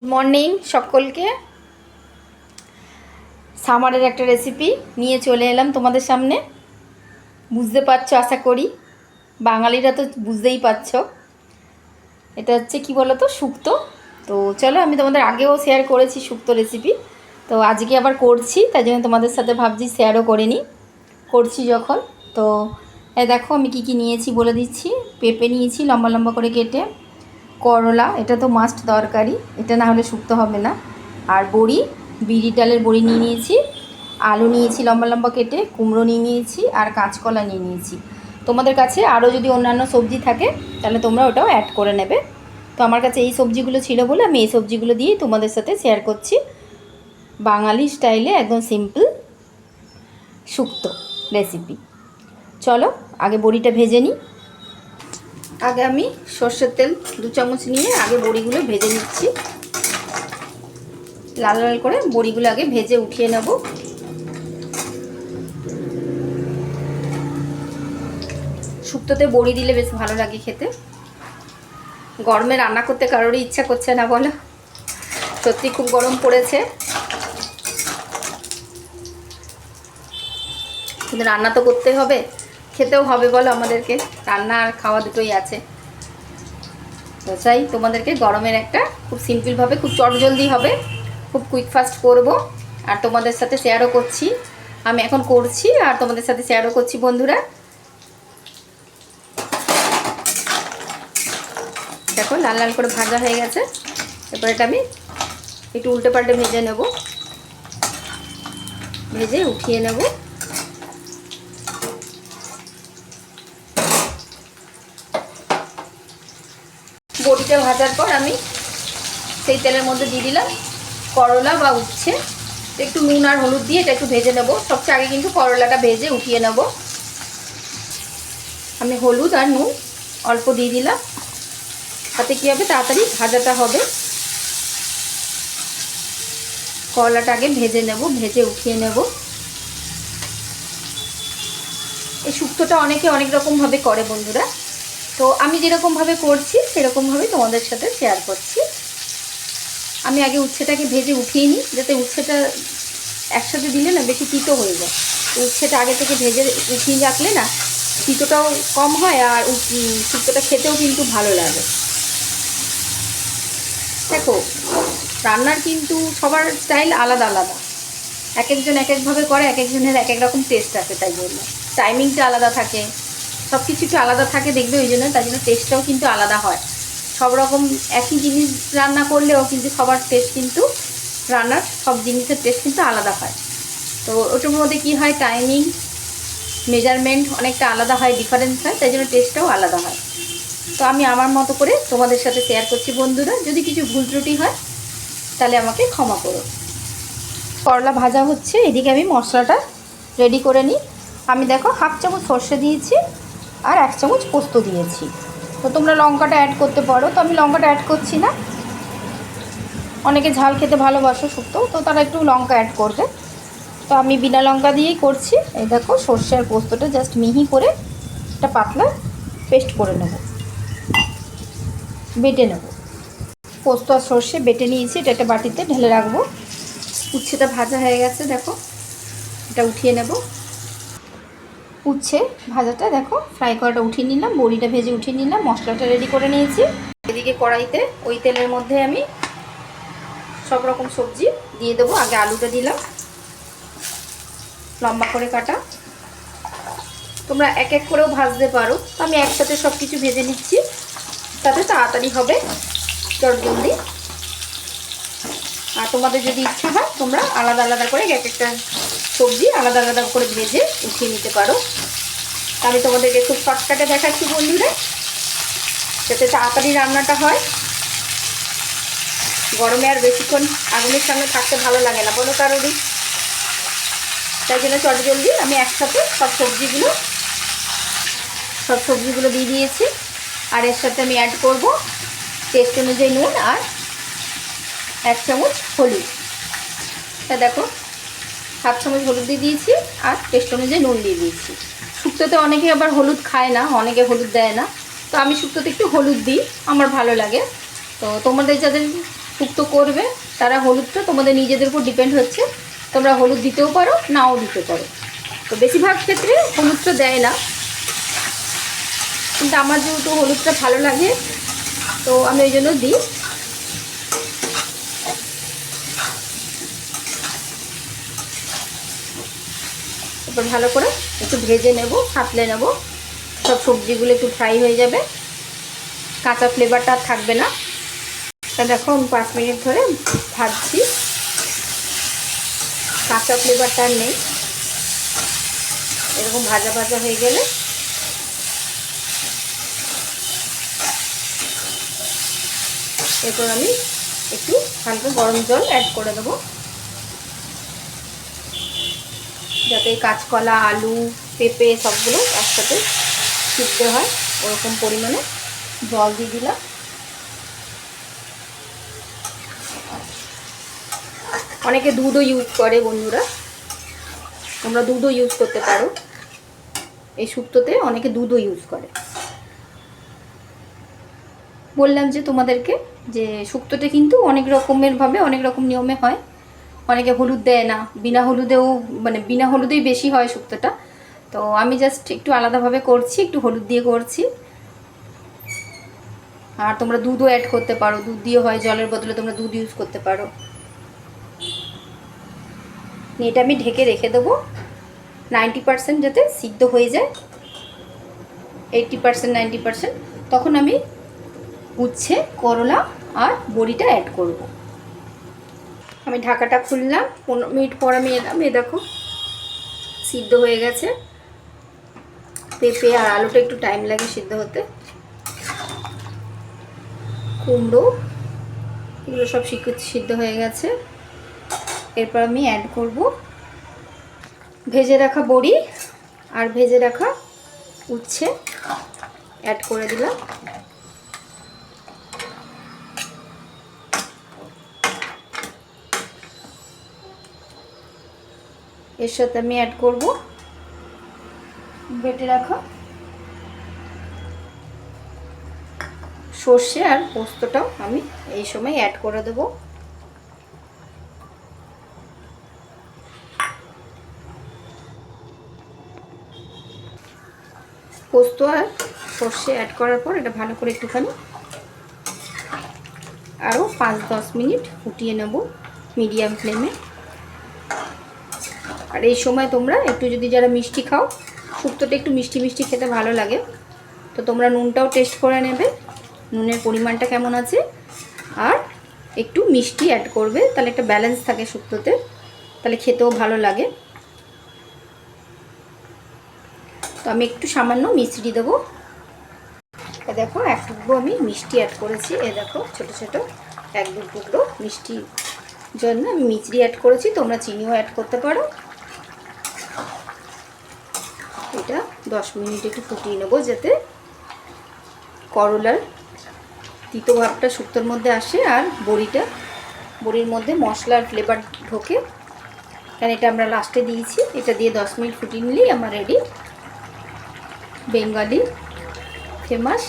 Good morning সকলকে। সামারের একটা recipe নিয়ে চলে এলাম তোমাদের সামনে। বুঝতে পারছো আশা করি, বাঙালিরা তো বুঝতেই পারছো। এটা হচ্ছে কি বলো তো, শুক্তো। তো চলো, আমি তোমাদের আগেও শেয়ার করেছি শুক্তো রেসিপি, তো আজকে আবার করছি, তাই জন্য তোমাদের সাথে ভাবছি শেয়ারও করে নিই। করছি যখন, তো দেখো আমি কি কি নিয়েছি বলে দিচ্ছি। পেঁপে নিয়েছি লম্বা লম্বা করে কেটে, করলা, এটা তো মাস্ট দরকারি, এটা না হলে শুক্তো হবে না। আর বড়ি, বিড়ি ডালের বড়ি নিয়ে নিয়েছি। আলু নিয়েছি লম্বা লম্বা কেটে, কুমড়ো নিয়ে নিয়েছি, আর কাঁচকলা নিয়ে নিয়েছি। তোমাদের কাছে আরও যদি অন্যান্য সবজি থাকে তাহলে তোমরা ওটাও অ্যাড করে নেবে। তো আমার কাছে এই সবজিগুলো ছিল বলে আমি এই সবজিগুলো দিয়েই তোমাদের সাথে শেয়ার করছি। বাঙালি স্টাইলে একদম সিম্পল শুক্তো রেসিপি। চলো আগে বড়িটা ভেজে নিই। আগে আমি সর্ষের তেল 2 চামচ নিয়ে আগে বড়িগুলো ভেজে নিচ্ছি। লাল লাল করে বড়িগুলো আগে ভেজে উঠিয়ে নেব। শুক্তোতে বড়ি দিলে বেশ ভালো লাগে খেতে। গরমে রান্না করতে কারোরই ইচ্ছা করছে না বলো, সত্যি খুব গরম পড়েছে, কিন্তু রান্না তো করতে হবে, খেতেও হবে বলো, আমাদেরকে রান্না আর খাওয়া দুটোই আছে। তো চাই তোমাদেরকে গরমের একটা খুব সিম্পলভাবে, খুব চটজলদি হবে, খুব কুইক ফাস্ট করব, আর তোমাদের সাথে শেয়ারও করছি। আমি এখন করছি আর তোমাদের সাথে শেয়ারও করছি বন্ধুরা। দেখো লাল লাল করে ভাজা হয়ে গেছে। এরপর এটা আমি একটু উল্টে পাল্টে ভেজে নেব, ভেজে উঠিয়ে নেব। বড়িটা ভাজার পর আমি সেই তেলের মধ্যে দিয়ে দিলাম করলা বা উচ্ছে। একটু নুন আর হলুদ দিয়ে এটা একটু ভেজে নেব। সবচেয়ে আগে কিন্তু করলাটা ভেজে উঠিয়ে নেব। আমি হলুদ আর নুন অল্প দিয়ে দিলাম, তাতে কী হবে, তাড়াতাড়ি ভাজাটা হবে। করলাটা আগে ভেজে নেব, ভেজে উঠিয়ে নেব। এই শুক্তোটা অনেকে অনেক রকমভাবে করে বন্ধুরা, তো আমি যেরকমভাবে করছি সেরকমভাবেই তোমাদের সাথে শেয়ার করছি। আমি আগে উচ্ছেটাকে ভেজে উঠিয়ে নিই, যাতে উচ্ছেটা একসাথে দিলে না বেশি তিতো হয়ে যায়। তো উচ্ছেটা আগে থেকে ভেজে উঠিয়ে রাখলে না তিতোটাও কম হয়, আর শুক্তোটা খেতেও কিন্তু ভালো লাগে। দেখো রান্নার কিন্তু সবার স্টাইল আলাদা আলাদা, এক একজন এক একভাবে করে, এক একজনের এক এক রকম টেস্ট আছে, তাই জন্য টাইমিংটা আলাদা থাকে, সব কিছু একটু আলাদা থাকে দেখবে, ওই জন্য তাই জন্য টেস্টটাও কিন্তু আলাদা হয়। সব রকম একই জিনিস রান্না করলেও কিন্তু সবার টেস্ট কিন্তু, রান্নার সব জিনিসের টেস্ট কিন্তু আলাদা হয়। তো ওটার মধ্যে কী হয়, টাইমিং, মেজারমেন্ট অনেকটা আলাদা হয়, ডিফারেন্স হয়, তাই জন্য টেস্টটাও আলাদা হয়। তো আমি আমার মতো করে তোমাদের সাথে শেয়ার করছি বন্ধুরা, যদি কিছু ভুল ত্রুটি হয় তাহলে আমাকে ক্ষমা করো। করলা ভাজা হচ্ছে, এদিকে আমি মশলাটা রেডি করে নিই। আমি দেখো 1/2 চামচ সর্ষে দিয়েছি আর 1 চামচ পোস্ত দিয়েছি। তো তোমরা লঙ্কাটা অ্যাড করতে পারো, তো আমি লঙ্কাটা অ্যাড করছি না। অনেকে ঝাল খেতে ভালোবাসো শুক্তো, তো তারা একটু লঙ্কা অ্যাড করবে, তো আমি বিনা লঙ্কা দিয়েই করছি। এই দেখো সর্ষে আর পোস্তটা জাস্ট মিহি করে একটা পাতলা পেস্ট করে নেব, বেটে নেব। পোস্ত আর সর্ষে বেটে নিয়েছি, এটা একটা বাটিতে ঢেলে রাখবো। উচ্ছেটা ভাজা হয়ে গেছে, দেখো এটা উঠিয়ে নেব। উচ্ছে ভাজাটা দেখো ফ্রাই করাটা উঠিয়ে নিলাম, বড়িটা ভেজে উঠিয়ে নিলাম, মশলাটা রেডি করে নিয়েছি। এদিকে কড়াইতে ওই তেলের মধ্যে আমি সব রকম সবজি দিয়ে দেবো। আগে আলুটা দিলাম লম্বা করে কাটা, তোমরা এক এক করেও ভাজতে পারো, আমি একসাথে সব কিছু ভেজে নিচ্ছি, তাতে তাড়াতাড়ি হবে, জলদি। আর তোমাদের যদি ইচ্ছা হয় তোমরা আলাদা আলাদা করে এক একটা সবজি আলাদা আলাদা করে ভেজে উঠিয়ে নিতে পারো। আমি তোমাদেরকে খুব শর্টকাটে দেখাচ্ছি বন্ধুরা, যাতে তাড়াতাড়ি রান্নাটা হয়। গরমে আর বেশিক্ষণ আগুনের সামনে থাকতে ভালো লাগে না বলো কারোরই, তাই জন্য চটজলদি আমি একসাথে সব সবজিগুলো দিয়ে দিয়েছি। আর এর সাথে আমি অ্যাড করব টেস্ট অনুযায়ী নুন আর 1 চামচ হলুদ। তা দেখো 7 চামচ হলুদ দিয়ে দিয়েছি আর টেস্ট অনুযায়ী নুন দিয়ে দিয়েছি। শুক্তোতে অনেকে আবার হলুদ খায় না, অনেকে হলুদ দেয় না, তো আমি শুক্তোতে একটু হলুদ দিই, আমার ভালো লাগে। তো তোমাদের যাদের শুক্তো করবে তারা হলুদটা তোমাদের নিজেদের উপর ডিপেন্ড হচ্ছে, তোমরা হলুদ দিতেও পারো নাও দিতে পারো। তো বেশিরভাগ ক্ষেত্রে হলুদটা দেয় না, কিন্তু আমার যেহেতু হলুদটা ভালো লাগে তো আমি ওই জন্য দিই। এবার ভালো করে একটু ভেজে নেব, সাঁতলে নেব, সব সবজিগুলো একটু ফ্রাই হয়ে যাবে, কাঁচা ফ্লেভারটা আর থাকবে না। তা দেখো আমি 5 মিনিট ধরে ভাজছি, কাঁচা ফ্লেভারটা আর নেই। এরকম ভাজা ভাজা হয়ে গেলে এরপর আমি একটু হালকা গরম জল অ্যাড করে দেবো, যাতে কাঁচকলা, আলু, পেঁপে সবগুলো একসাথে সিদ্ধ হয়, ওরকম পরিমাণে জল দিয়ে দিলাম। অনেকে দুধও ইউজ করে বন্ধুরা, তোমরা দুধও ইউজ করতে পারো, এই শুক্তোতে অনেকে দুধও ইউজ করে। বললাম যে তোমাদেরকে যে শুক্তোটা কিন্তু অনেক রকমের ভাবে অনেক রকম নিয়মে হয়, অনেকে হলুদ দেয় না, বিনা হলুদেও মানে বিনা হলুদেই বেশি হয় শুক্তোটা। তো আমি জাস্ট একটু আলাদাভাবে করছি, একটু হলুদ দিয়ে করছি। আর তোমরা দুধও অ্যাড করতে পারো, দুধ দিয়ে হয়, জলের বদলে তোমরা দুধ ইউজ করতে পারো। এটা আমি ঢেকে রেখে দেবো 90% যাতে সিদ্ধ হয়ে যায়, 80% 90%। তখন আমি উচ্ছে, করলা আর বড়িটা অ্যাড করব। আমি ঢাকাটা খুললাম, 15 মিনিট পর আমি এলাম, এ দেখো সিদ্ধ হয়ে গেছে। পেঁপে আর আলুটা একটু টাইম লাগে সিদ্ধ হতে, কুমড়ো এগুলো সব সিদ্ধ হয়ে গেছে। এরপর আমি অ্যাড করব ভেজে রাখা বড়ি আর ভেজে রাখা উচ্ছে, অ্যাড করে দিলাম। এর সাথে আমি অ্যাড করব বেটে রাখা সর্ষে আর পোস্তটাও আমি এই সময় অ্যাড করে দেব। পোস্ত আর সর্ষে অ্যাড করার পর এটা ভালো করে একটুখানি আরও 5-10 মিনিট ফুটিয়ে নেব মিডিয়াম ফ্লেমে। আর এই সময় তোমরা একটু যদি যারা মিষ্টি খাও, শুক্তোটা একটু মিষ্টি মিষ্টি খেতে ভালো লাগে, তো তোমরা নুনটাও টেস্ট করে নেবে, নুনের পরিমাণটা কেমন আছে, আর একটু মিষ্টি অ্যাড করবে, তাহলে একটা ব্যালেন্স থাকে শুক্তোতে, তাহলে খেতেও ভালো লাগে। তো আমি একটু সামান্য মিষ্টি দেবো। এ দেখো এক টুকরো আমি মিষ্টি অ্যাড করেছি, এ দেখো ছোটো ছোটো 1-2 টুকরো মিষ্টির জন্য আমি মিষ্টি অ্যাড করেছি, তোমরা চিনিও অ্যাড করতে পারো। এটা 10 মিনিট একটু ফুটিয়ে নেবো, যাতে করলার তিতো ভাবটা শুক্তোর মধ্যে আসে আর বড়ির মধ্যে মশলার ফ্লেভার ঢোকে, কারণ এটা আমরা লাস্টে দিয়েছি। এটা দিয়ে 10 মিনিট ফুটিয়ে নিলেই আমার রেডি বেঙ্গলি ফেমাস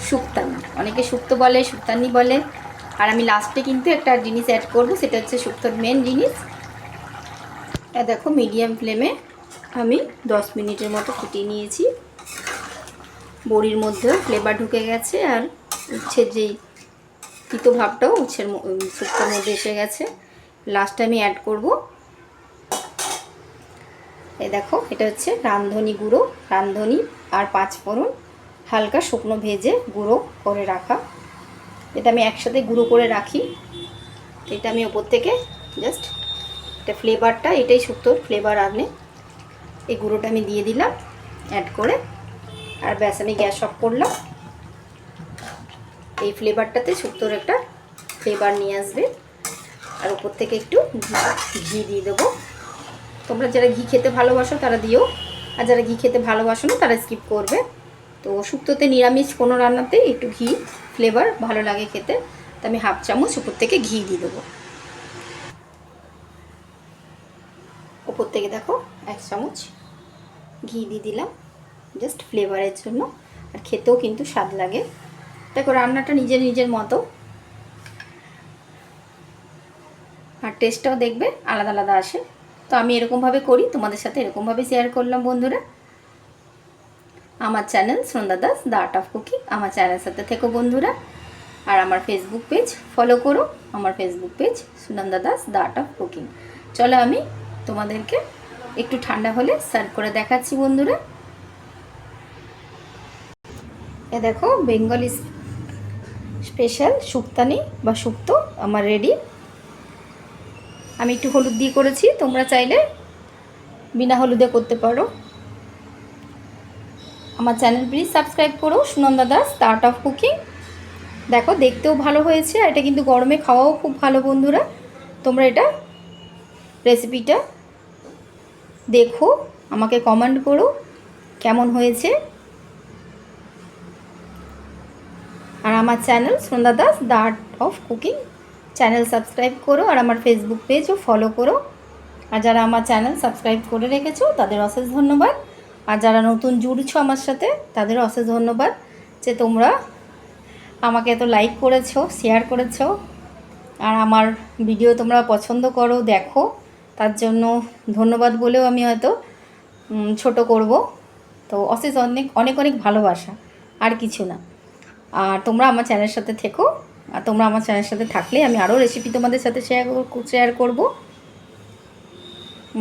শুক্তানি। অনেকে শুক্তো বলে, শুক্তানি বলে। আর আমি লাস্টে কিন্তু একটা জিনিস অ্যাড করব, সেটা হচ্ছে শুক্তোর মেন জিনিস। দেখো মিডিয়াম ফ্লেমে আমি 10 মিনিটের মতো ফুটিয়ে নিয়েছি, বড়ির মধ্যেও ফ্লেভার ঢুকে গেছে আর উচ্ছের যেই তিতো ভাবটাও উচ্ছের শুক্তোর মধ্যে এসে গেছে। লাস্টে আমি অ্যাড করব, এই দেখো এটা হচ্ছে রাঁধুনি গুঁড়ো, রাঁধুনি আর 5 ফোড়ন হালকা শুকনো ভেজে গুঁড়ো করে রাখা। এটা আমি একসাথে গুঁড়ো করে রাখি, এটা আমি ওপর থেকে জাস্ট এটা ফ্লেভারটা, এটাই শুক্তোর ফ্লেভার আনে, এই গুঁড়োটা আমি দিয়ে দিলাম অ্যাড করে। আর ব্যাস আমি গ্যাস অফ করলাম। এই ফ্লেভারটাতে শুক্তোর একটা ফ্লেভার নিয়ে আসবে। আর উপর থেকে একটু ঘি দিয়ে দেবো। তোমরা যারা ঘি খেতে ভালোবাসো তারা দিও, আর যারা ঘি খেতে ভালোবাসো না তারা স্কিপ করবে। তো শুক্তোতে নিরামিষ কোনো রান্নাতে একটু ঘি ফ্লেভার ভালো লাগে খেতে, তো আমি 1/2 চামচ উপর থেকে ঘি দিয়ে দেবো। উপর থেকে দেখো 1 চামচ ঘি দিয়ে দিলাম জাস্ট ফ্লেভারের জন্য, আর খেতেও কিন্তু স্বাদ লাগে। দেখো রান্নাটা নিজের নিজের মতো। আর টেস্টটাও দেখবে আলাদা আলাদা আসে। তো আমি এরকমভাবে করি, তোমাদের সাথে এরকমভাবে শেয়ার করলাম বন্ধুরা। আমার channel Sunanda Das the art of cooking, আমার চ্যানেলের সাথে থেকো বন্ধুরা। আর আমার ফেসবুক পেজ ফলো করো, আমার Facebook page Sunanda Das the art of cooking. চলো আমি তোমাদেরকে একটু ঠান্ডা হলে সার্ভ করে দেখাচ্ছি বন্ধুরা। এ দেখো বেঙ্গলি স্পেশাল শুক্তানি বা শুক্তো আমার রেডি। আমি একটু হলুদ দিয়ে করেছি, তোমরা চাইলে বিনা হলুদে করতে পারো। আমার চ্যানেল প্লিজ সাবস্ক্রাইব করো, Sunanda Das the art of cooking. দেখো দেখতেও ভালো হয়েছে, আর এটা কিন্তু গরমে খাওয়াও খুব ভালো বন্ধুরা। তোমরা এটা রেসিপিটা দেখো, আমাকে কমেন্ট করো কেমন হয়েছে। আর আমার channel Sunanda Das the art of cooking channel subscribe করো, আর আমার ফেসবুক পেজও ফলো করো। আর যারা আমার চ্যানেল সাবস্ক্রাইব করে রেখেছো তাদের অশেষ ধন্যবাদ। আর যারা নতুন জুড়ছো আমার সাথে তাদেরও অশেষ ধন্যবাদ যে তোমরা আমাকে এত লাইক করেছো, শেয়ার করেছো, আর আমার ভিডিও তোমরা পছন্দ করো, দেখো। তার জন্য ধন্যবাদ বলেও আমি হয়তো ছোট করব। তো অশেষ অনেক অনেক অনেক ভালোবাসা, আর কিছু না। আর তোমরা আমার চ্যানেলের সাথে থেকো, আর তোমরা আমার চ্যানেলের সাথে থাকলে আমি আরও রেসিপি তোমাদের সাথে শেয়ার করব।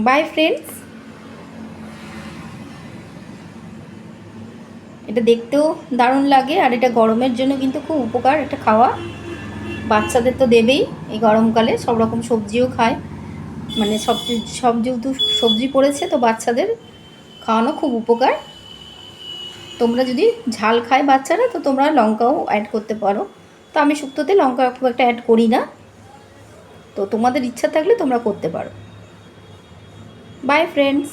By friends. এটা দেখতেও দারুণ লাগে, আর এটা গরমের জন্য কিন্তু খুব উপকার এটা খাওয়া। বাচ্চাদের তো দেবেই, এই গরমকালে সব রকম সবজিও খায়, মানে সব যেহেতু সবজি পড়েছে তো বাচ্চাদের খাওয়ানো খুব উপকার। তোমরা যদি ঝাল খায় বাচ্চারা তো তোমরা লঙ্কাও অ্যাড করতে পারো। তো আমি শুক্তোতে লঙ্কা খুব একটা অ্যাড করি না, তো তোমাদের ইচ্ছা থাকলে তোমরা করতে পারো। By friends.